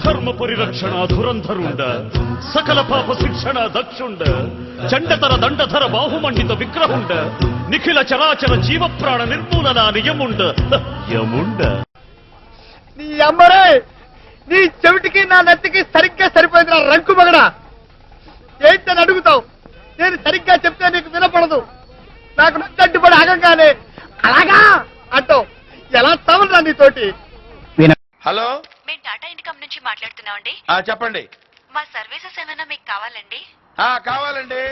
ధర్మ పరిరక్షణ ధురంధరుండ సకల పాప శిక్షణ దక్షుండ చండతర దండధర బాహుమండిత విగ్రహుండ నిఖిల చరాచర జీవ ప్రాణ నిర్మూలన నియముండ యముండ. నీ అమ్మరే, నీ చెవిటికి నా నెత్తికి సరిగ్గా సరిపోయింది రంకు మగడా. ఏంటని అడుగుతావు? నేను సరిగ్గా చెప్తే నీకు వినపడదు. నాకు నచ్చట్టుబడి ఆగంగానే అలాగా అంటావు. ఎలా తవలరా నీతోటి? హలో, మేము టాటా ఇన్కమ్ నుంచి మాట్లాడుతున్నామండి. చెప్పండి. మా సర్వీసెస్ ఏమైనా మీకు కావాలండి? కావాలండి.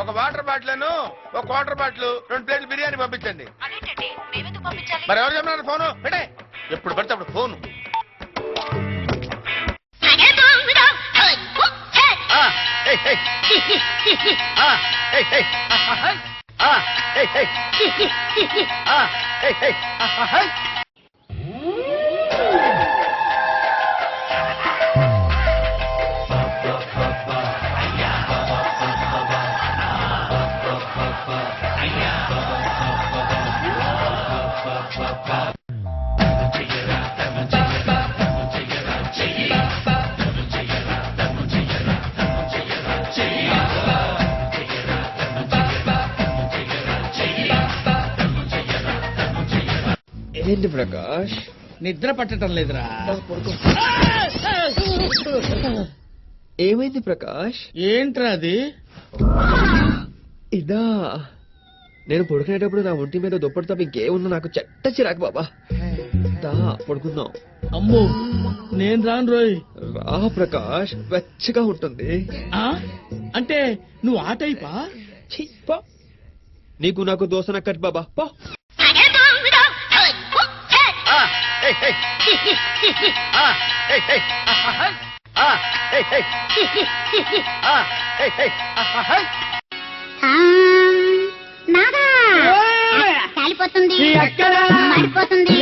ఒక వాటర్ బాటిల్, ఒక వాటర్ బాటిల్, 2 ప్లేట్లు బిర్యానీ పంపించండి. అదేంటండి, మేమెందుకు పంపించాలి? మరి ఎవరు చెప్పినారు ఫోను పెట్టే? ఎప్పుడు పడితే అప్పుడు ఫోను. ఏంటి ప్రకాష్, నిద్ర పట్టడం లేదురా? ఏమైంది ప్రకాష్? ఏంట్రా అది? ఇదా, నేను పడుకునేటప్పుడు నా ఒంటి మీద దుప్పటి తప్ప ఇంకేముందో నాకు చెట్ట చిరాకు బాబా. దా పడుకుందాం. అమ్మో, నేను రాను రోయ్. రా ప్రకాష్, వెచ్చగా ఉంటుంది. అంటే నువ్వు ఆ టైపా? నీకు నాకు దోసన కట్ బాబా. పో. కాలిపోతుంది, మారిపోతుంది.